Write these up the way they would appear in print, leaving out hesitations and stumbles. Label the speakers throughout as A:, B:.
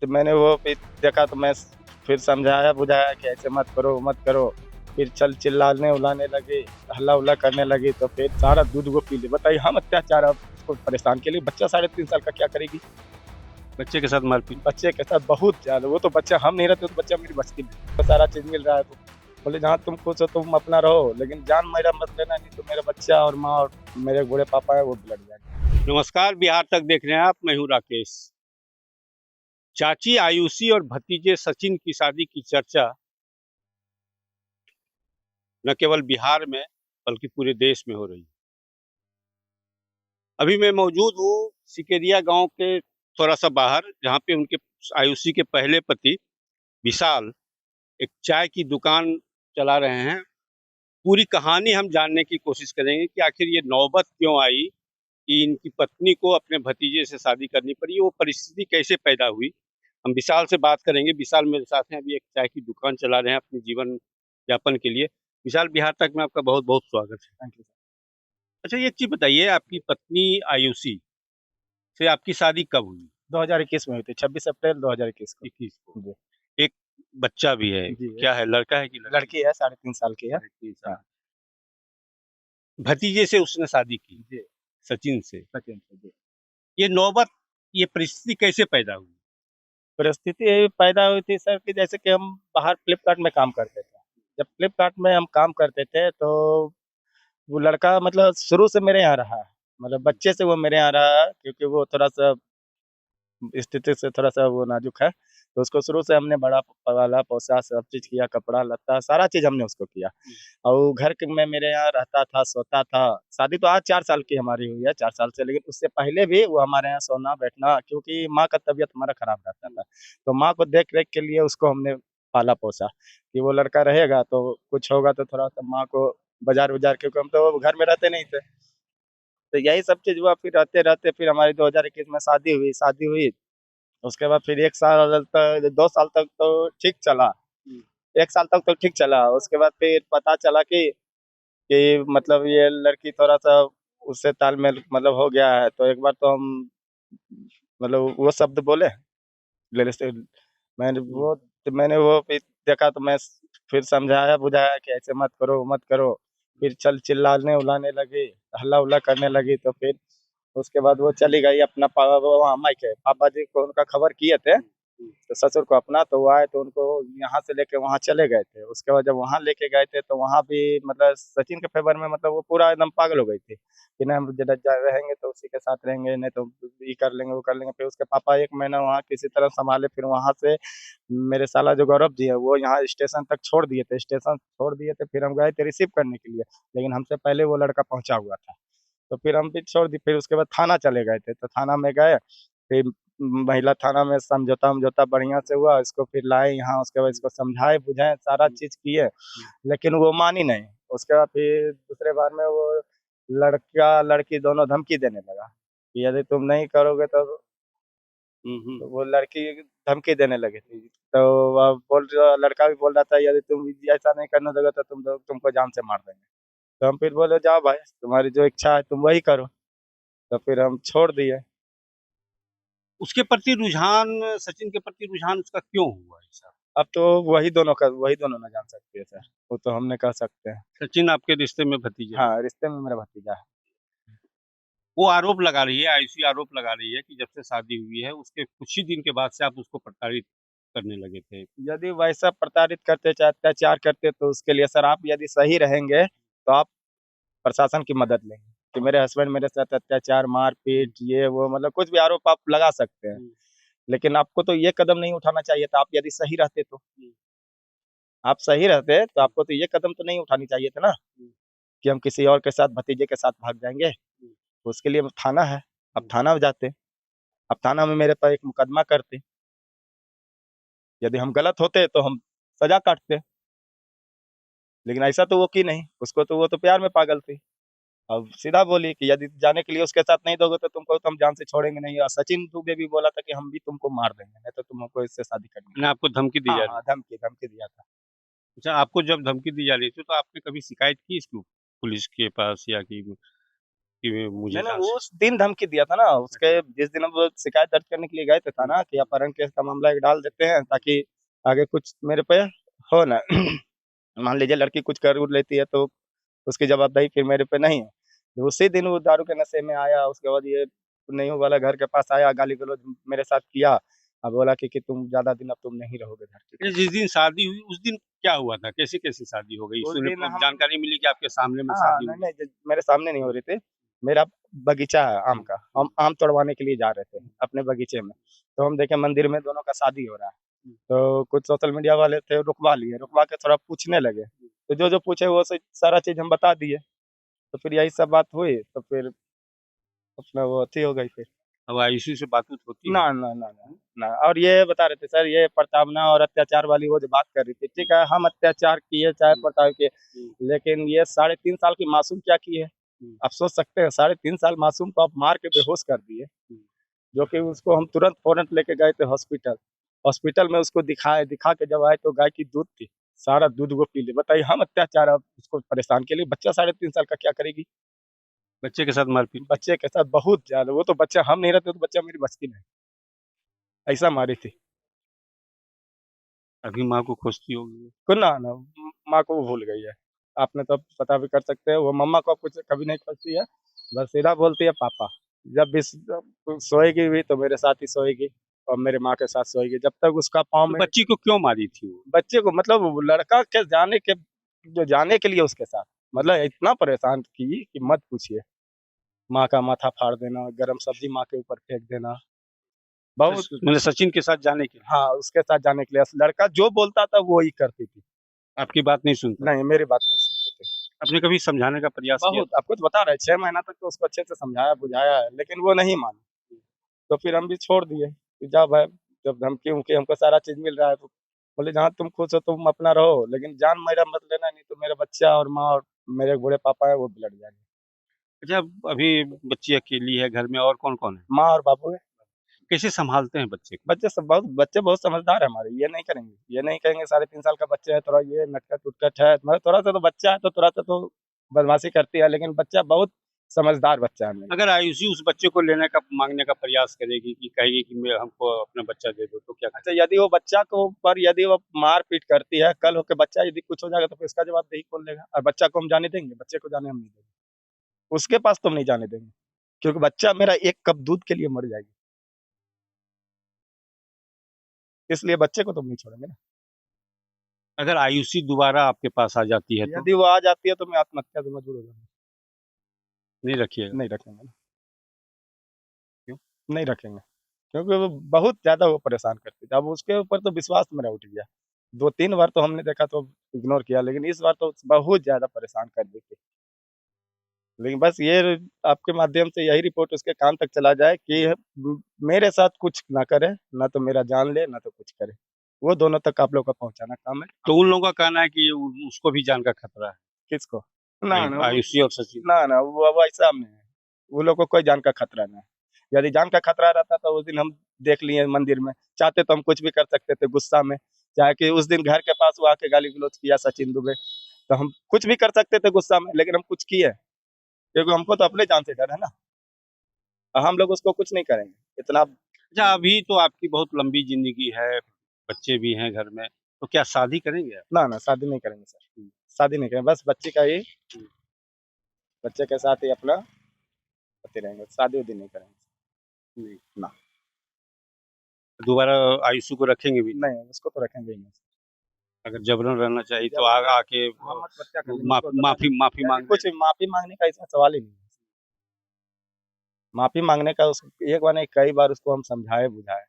A: तो मैंने वो फिर देखा तो मैं फिर समझाया बुझाया कि ऐसे मत करो मत करो। फिर चल चिल्लाने उलाने लगी, हल्ला उल्ला करने लगी, तो फिर सारा दूध वो पी ली। बताइए, हम अत्याचार अब उसको परेशान के लिए, बच्चा 3.5 साल का क्या करेगी?
B: बच्चे के साथ मारपीट।
A: बच्चे के साथ बहुत ज्यादा। वो तो बच्चा, हम नहीं रहते तो बच्चा मेरी बच की नहीं। तो सारा चीज मिल रहा है तो बोले जहाँ तुम खुश हो तुम अपना रहो, लेकिन जान मेरा मत लेना, नहीं तो मेरा बच्चा और माँ और मेरे बूढ़े पापा है वो भी लड़ जाएंगे।
B: नमस्कार, बिहार तक देख रहे हैं आप। मैं हूं राकेश। चाची आयुषी और भतीजे सचिन की शादी की चर्चा न केवल बिहार में बल्कि पूरे देश में हो रही है। अभी मैं मौजूद हूँ सिकेरिया गांव के थोड़ा सा बाहर, जहाँ पे उनके आयुषी के पहले पति विशाल एक चाय की दुकान चला रहे हैं। पूरी कहानी हम जानने की कोशिश करेंगे कि आखिर ये नौबत क्यों आई कि इनकी पत्नी को अपने भतीजे से शादी करनी पड़ी, वो परिस्थिति कैसे पैदा हुई। हम विशाल से बात करेंगे। विशाल मेरे साथ हैं, अभी एक चाय की दुकान चला रहे हैं अपने जीवन यापन के लिए। विशाल, बिहार तक में आपका बहुत बहुत स्वागत है।
A: Thank you.
B: अच्छा, ये चीज बताइए, आपकी पत्नी आयुषी से आपकी शादी कब हुई?
A: 2021 में हुई थी, 26 अप्रैल 2021 को।
B: 21 को।
A: जी।
B: एक बच्चा भी है,
A: जी
B: क्या है, लड़का है कि लड़की?
A: लड़की है, 3.5 साल की है।
B: 3.5 साल।
A: हाँ।
B: भतीजे से उसने शादी की,
A: जी।
B: सचिन से।
A: सचिन से जी।
B: ये नौबत, ये परिस्थिति कैसे पैदा हुई?
A: परिस्थिति यही पैदा हुई थी सर कि जैसे कि हम बाहर फ्लिपकार्ट में काम करते थे। जब फ्लिपकार्ट में हम काम करते थे तो वो लड़का मतलब शुरू से मेरे यहाँ रहा है। मतलब बच्चे से वो मेरे यहाँ रहा है, क्योंकि वो थोड़ा सा स्थिति से थोड़ा सा वो नाजुक है। तो उसको शुरू से हमने बड़ा पाला पोसा, सब चीज किया, कपड़ा लत्ता सारा चीज हमने उसको किया। और वो घर में मेरे यहाँ रहता था, सोता था। शादी तो आज 4 साल की हमारी हुई है, 4 साल से, लेकिन उससे पहले भी वो हमारे यहाँ सोना बैठना, क्योंकि माँ का तबीयत हमारा खराब रहता था। तो माँ को देख रेख के लिए उसको हमने पाला पोसा कि वो लड़का रहेगा तो कुछ होगा तो थोड़ा सा माँ को बाजार बाजार, क्योंकि हम तो घर में रहते नहीं थे। तो यही सब चीज हुआ। फिर रहते रहते फिर हमारी 2021 में शादी हुई। उसके बाद फिर 1 साल तक, 2 साल तक तो ठीक चला। 1 साल तक तो ठीक चला। उसके बाद फिर पता चला कि मतलब ये लड़की थोड़ा सा उससे तालमेल मतलब हो गया है। तो एक बार तो हम मतलब वो शब्द बोले ले से मैंने वो फिर देखा तो मैं फिर समझाया बुझाया कि ऐसे मत करो मत करो। फिर चल चिल्लाने उलाने लगी, हल्ला उल्ला करने लगी। तो फिर उसके बाद वो चली गई अपना वहाँ मायके। पापा जी को उनका खबर किए थे, तो ससुर को अपना, तो वो आए तो उनको यहाँ से लेके वहाँ चले गए थे। उसके बाद जब वहाँ लेके गए थे तो वहाँ भी मतलब सचिन के फेवर में, मतलब वो पूरा एकदम पागल हो गई थी कि नहीं हम रहेंगे तो उसी के साथ रहेंगे, नहीं तो ये कर लेंगे वो कर लेंगे। फिर उसके पापा 1 महीना वहाँ किसी तरह संभाले। फिर वहाँ से मेरे साला जो गौरव जी है वो यहाँ स्टेशन तक छोड़ दिए थे। स्टेशन छोड़ दिए थे, फिर हम गए थे रिसीव करने के लिए, लेकिन हमसे पहले वो लड़का पहुंचा हुआ था। तो फिर हम भी छोड़ दी। फिर उसके बाद थाना चले गए थे, तो थाना में गए। फिर महिला थाना में समझौता वमझौता बढ़िया से हुआ। इसको फिर लाए यहाँ। उसके बाद इसको समझाए बुझाए सारा चीज किए, लेकिन वो मानी नहीं। उसके बाद फिर दूसरे बार में वो लड़का लड़की दोनों धमकी देने लगा कि यदि तुम नहीं करोगे तो वो लड़की धमकी देने लगी थी। तो वह लड़का भी बोल रहा था यदि तुम ऐसा नहीं करने दोगे तो तुमको जान से मार देंगे। तो हम फिर बोले जाओ भाई, तुम्हारी जो इच्छा है तुम वही करो। तो फिर हम छोड़ दिए।
B: उसके प्रति रुझान, सचिन के प्रति रुझान उसका क्यों हुआ ऐसा?
A: अब तो वही दोनों ना जान सकते हैं सर, वो तो हम नहीं कह सकते हैं।
B: सचिन आपके रिश्ते में भतीजा है।
A: हाँ, रिश्ते में मेरा भतीजा है।
B: वो आरोप लगा रही है, आयुषी आरोप लगा रही है कि जब से शादी हुई है उसके कुछ ही दिन के बाद से आप उसको प्रताड़ित करने लगे थे।
A: यदि वैसा प्रताड़ित करते चाहे अत्याचार करते तो उसके लिए सर, आप यदि सही रहेंगे तो आप प्रशासन की मदद लेंगे कि मेरे हस्बैंड मेरे साथ अत्याचार मारपीट ये वो मतलब कुछ भी आरोप आप लगा सकते हैं। लेकिन आपको तो ये कदम नहीं उठाना चाहिए था। आप यदि सही रहते तो, आप सही रहते तो आपको तो ये कदम तो नहीं उठानी चाहिए था ना कि हम किसी और के साथ भतीजे के साथ भाग जाएंगे। तो उसके लिए थाना है। अब थाना में जाते, अब थाना में मेरे पर एक मुकदमा करते। यदि हम गलत होते तो हम सजा काटते, लेकिन ऐसा तो वो की नहीं। उसको तो वो तो प्यार में पागल थी। अब सीधा बोली कि यदि जाने के लिए उसके साथ नहीं दोगे तो तुमको तो हम जान से छोड़ेंगे नहीं। और सचिन दुबे भी बोला था कि हम भी तुमको मार देंगे, नहीं तो तुम हमको इससे शादी करनी
B: मैंने
A: है।
B: आपको धमकी दी
A: हाँ
B: जा
A: हाँ,
B: रही?
A: धमकी धमकी दिया था।
B: अच्छा, आपको जब धमकी दी जा रही थी तो आपने कभी शिकायत की इसको पुलिस के पास या कि कि मुझे
A: मैंने
B: जान से
A: उस दिन धमकी दिया था ना, उसके जिस दिन हम शिकायत दर्ज करने के लिए गए थे थाना कि अपहरण केस का मामला एक डाल देते हैं ताकि आगे कुछ मेरे पे हो ना। मान लीजिए लड़की कुछ कर उर लेती है तो उसकी जवाबदेही फिर मेरे पे नहीं है। तो उसी दिन वो दारू के नशे में आया, उसके बाद ये नहीं वाला घर के पास आया, गाली गलौज मेरे साथ किया। अब बोला कि तुम ज्यादा दिन अब तुम नहीं रहोगे घर के।
B: ये जिस दिन शादी हुई उस दिन क्या हुआ था? कैसे-कैसे शादी हो गई?
A: उस
B: सुने
A: दिन हम
B: जानकारी मिली कि आपके सामने में
A: हाँ,
B: शादी
A: नहीं,
B: हुई।
A: नहीं, मेरे सामने नहीं हो रही थी। मेरा बगीचा है आम का, हम आम तोड़वाने के लिए जा रहे थे अपने बगीचे में। तो हम देखे मंदिर में दोनों का शादी हो रहा है। तो कुछ सोशल मीडिया वाले थे, रुकवा लिए, रुकवा के थोड़ा पूछने लगे। तो जो-जो पूछे वो सारा चीज़ हम बता दिए। तो फिर यही सब बात हुई, तो फिर अपना वो अथी हो गई फिर।
B: अब आयुषी से बात-वूत होती है?
A: ना, ना, ना, ना, ना। और ये बता रहे थे सर, ये प्रताड़ना और अत्याचार वाली वो जो बात कर रही थी, ठीक है, हम अत्याचार किए चाहे प्रताड़ किए, लेकिन ये 3.5 साल की मासूम क्या की है? आप सोच सकते हैं, 3.5 साल मासूम को आप मार के बेहोश कर दिए, जो कि उसको हम तुरंत फ़ौरन लेके गए थे हॉस्पिटल। हॉस्पिटल में उसको दिखाए, दिखा के जब आए तो गाय की दूध थी, सारा दूध वो पी ली। बताइए हम अत्याचार अब उसको परेशान के लिए, बच्चा 3.5 साल का क्या करेगी?
B: बच्चे के साथ मारपीट?
A: बच्चे के साथ बहुत ज़्यादा, वो तो बच्चा हम नहीं रहते तो बच्चा मेरी बचती नहीं, ऐसा मारी थी।
B: अभी माँ को खोजती होगी वो।
A: को ना ना माँ को वो भूल गई है। आपने तो पता भी कर सकते हैं, वो मम्मा को कुछ कभी नहीं खोजती है, बस सीधा बोलती है पापा। जब भी सोएगी भी तो मेरे साथ ही सोएगी और मेरे माँ के साथ सोएगी। जब तक उसका पाँव
B: तो
A: में
B: बच्ची को क्यों मारी थी वो?
A: बच्चे को मतलब वो लड़का के जाने के लिए उसके साथ मतलब इतना परेशान की कि मत पूछिए। माँ का माथा फाड़ देना, गरम सब्जी माँ के ऊपर फेंक देना, बहुत
B: मतलब सचिन के साथ जाने के लिए?
A: हाँ, उसके साथ जाने के लिए लड़का जो बोलता था वो ही करती थी।
B: आपकी बात नहीं सुनता?
A: नहीं, मेरी बात नहीं सुनते थे।
B: आपने कभी समझाने का प्रयास किया?
A: बहुत, आपको तो बता रहे हैं 6 महीना तक तो उसको अच्छे से समझाया, बुझाया है, लेकिन वो नहीं मानी। तो फिर हम भी छोड़ दिए कि जा भाई, जब धमकी-वमकी हमको सारा चीज़ मिल रहा है तो बोले जहाँ तुम खुश हो तुम अपना रहो, लेकिन जान मेरा मत लेना, नहीं तो मेरा बच्चा और माँ और मेरे बूढ़े पापा हैं वो बिगड़ जाएँगे।
B: अच्छा, अभी बच्ची अकेली है घर में और कौन-कौन है?
A: माँ और बाबू है।
B: कैसे सँभालते हैं बच्चे को?
A: बच्चे बहुत समझदार है हमारे, ये नहीं करेंगे। ये नहीं कहेंगे 3.5 साल का बच्चा है, थोड़ा ये नटखट-उटखट है, मतलब थोड़ा-सा तो बच्चा है तो थोड़ा-सा तो बदमाशी करती है, लेकिन बच्चा बहुत समझदार बच्चा है मेरा।
B: अगर आयुषी उस बच्चे को लेने का माँगने का प्रयास करेगी कि कहेगी कि मैं हमको अपना बच्चा दे दो तो क्या
A: अच्छा, यदि वो बच्चा को पर यदि वो मार-पीट करती है, कल होके बच्चा यदि कुछ हो जाएगा तो फिर इसका जवाबदेही कौन लेगा? और बच्चा को हम जाने देंगे? बच्चे को जाने हम नहीं देंगे। उसके पास तो हम नहीं जाने देंगे, क्योंकि बच्चा मेरा 1 कप दूध के लिए मर जाएगी। इसलिए बच्चे को तो हम नहीं छोड़ेंगे ना।
B: अगर आयुषी दोबारा आपके पास आ जाती है तो
A: यदि वो आ जाती है तो मैं आत्महत्या पे मजबूर हो जाऊँगा।
B: नहीं रखिएगा?
A: नहीं रखेंगे ना,
B: क्यों?
A: नहीं रखेंगे, क्योंकि वो बहुत ज़्यादा वो परेशान करती थी। अब उसके ऊपर तो विश्वास मेरा उठ गया। 2-3 बार तो हमने देखा तो इग्नोर किया, लेकिन इस बार तो बहुत ज़्यादा परेशान कर दी थी। लेकिन बस ये आपके माध्यम से यही रिपोर्ट उसके कान तक चला जाए कि मेरे साथ कुछ ना करे, ना तो मेरा जान ले, ना तो कुछ करे। वो दोनों तक आप लोग का पहुँचाना काम है।
B: तो उन लोगों का कहना है कि उसको भी जान का खतरा है,
A: किसको? ना, ना वो
B: आयुषी और सचिन।
A: ना, ना वो ऐसा नहीं है। वो लोग को कोई जान का खतरा नहीं है। यदि जान का खतरा रहता तो उस दिन हम देख लिए मंदिर में। चाहते तो हम कुछ भी कर सकते थे गुस्सा में। चाहे कि उस दिन घर के पास वो आके गाली-गलौज किया सचिन दुबे, तो हम कुछ भी कर सकते थे गुस्सा में, लेकिन हम कुछ किए, क्योंकि हमको तो अपने जान से डर है ना। हम लोग उसको कुछ नहीं करेंगे। इतना
B: अच्छा, अभी तो आपकी बहुत लंबी ज़िंदगी है, बच्चे भी हैं घर में, तो क्या शादी करेंगे आप?
A: ना, ना शादी नहीं करेंगे सर। शादी नहीं करेंगे, बस बच्चे का ही बच्चे के साथ ही अपना होते रहेंगे, शादी-वादी नहीं करेंगे।
B: नहीं।
A: ना,
B: दोबारा आयुषी को रखेंगे भी नहीं?
A: नहीं उसको तो रखेंगे ही नहीं।
B: अगर जबरन रहना चाहिए तो
A: जब
B: आके
A: हम आत्महत्या कर लेंगे,
B: माफ
A: उसको बता
B: माफ़ी माफ़ी
A: यदि
B: माँग
A: कुछ
B: ले।
A: माफ़ी माँगने का इसमें सवाल ही नहीं है। माफ़ी माँगने का उस एक बार नहीं कई बार उसको हम समझाए-बुझाए,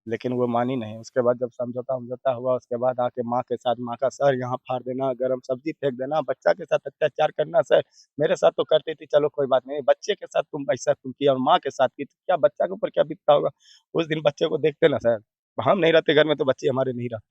A: लेकिन वो मानी नहीं। उसके बाद जब समझौता-वमझौता हुआ, उसके बाद आके माँ के साथ माँ का सर यहाँ फाड़ देना, गरम सब्ज़ी फेंक देना, बच्चा के साथ अत्याचार करना सर, मेरे साथ तो करती थी चलो कोई बात नहीं, बच्चे के साथ तुम किया और माँ के साथ की, तो क्या बच्चा के ऊपर क्या बीतता होगा? उस दिन बच्चे को देखते ना सर, हम नहीं रहते घर में तो बच्चे हमारे नहीं रहते,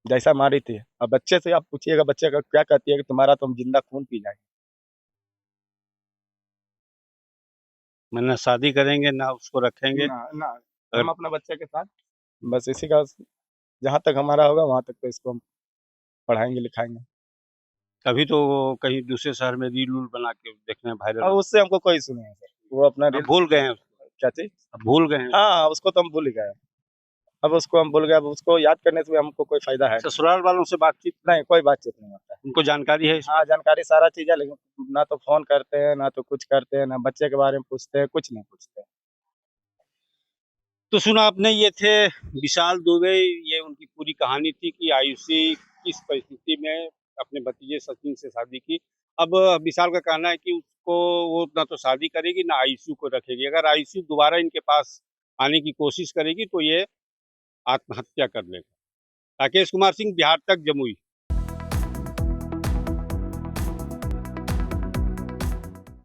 A: जैसा मारी थी। अब बच्चे से आप पूछिएगा बच्चे का क्या कहती है कि तुम्हारा तो हम ज़िंदा खून पी जाएँगे।
B: ना शादी करेंगे, ना उसको रखेंगे।
A: ना, ना,
B: अगर
A: हम अपने बच्चे के साथ बस इसी का जहाँ तक हमारा होगा वहाँ तक तो इसको हम पढ़ाएँगे, लिखाएँगे।
B: अभी तो वो कहीं दूसरे शहर में रील उल बना के देखने में
A: और
B: वायरल
A: उससे हमको कोई सुने है सर, वो अपना
B: अब
A: रील
B: भूल गए हैं उसको,
A: क्या चीज।
B: अब भूल गए हैं।
A: हाँ, उसको तो हम भूल ही गए। अब उसको हम भूल गए, अब उसको याद करने से भी हमको कोई फायदा है
B: ससुराल वालों से बातचीत,
A: नहीं, कोई बातचीत नहीं होता है।
B: उनको जानकारी है
A: हाँ, जानकारी सारा चीज है, लेकिन ना तो फोन करते हैं, ना तो कुछ करते हैं, ना बच्चे के बारे में पूछते हैं, कुछ नहीं पूछते।
B: तो सुना आपने, ये थे विशाल दुबे। ये उनकी पूरी कहानी थी कि आयुषी किस परिस्थिति में अपने भतीजे सचिन से शादी की। अब विशाल का कहना है कि उसको, वो ना तो शादी करेगी ना आयुषी को रखेगी। अगर आयुषी दोबारा इनके पास आने की कोशिश करेगी तो ये आत्महत्या कर लेगा। राकेश कुमार सिंह, बिहार तक, जमुई।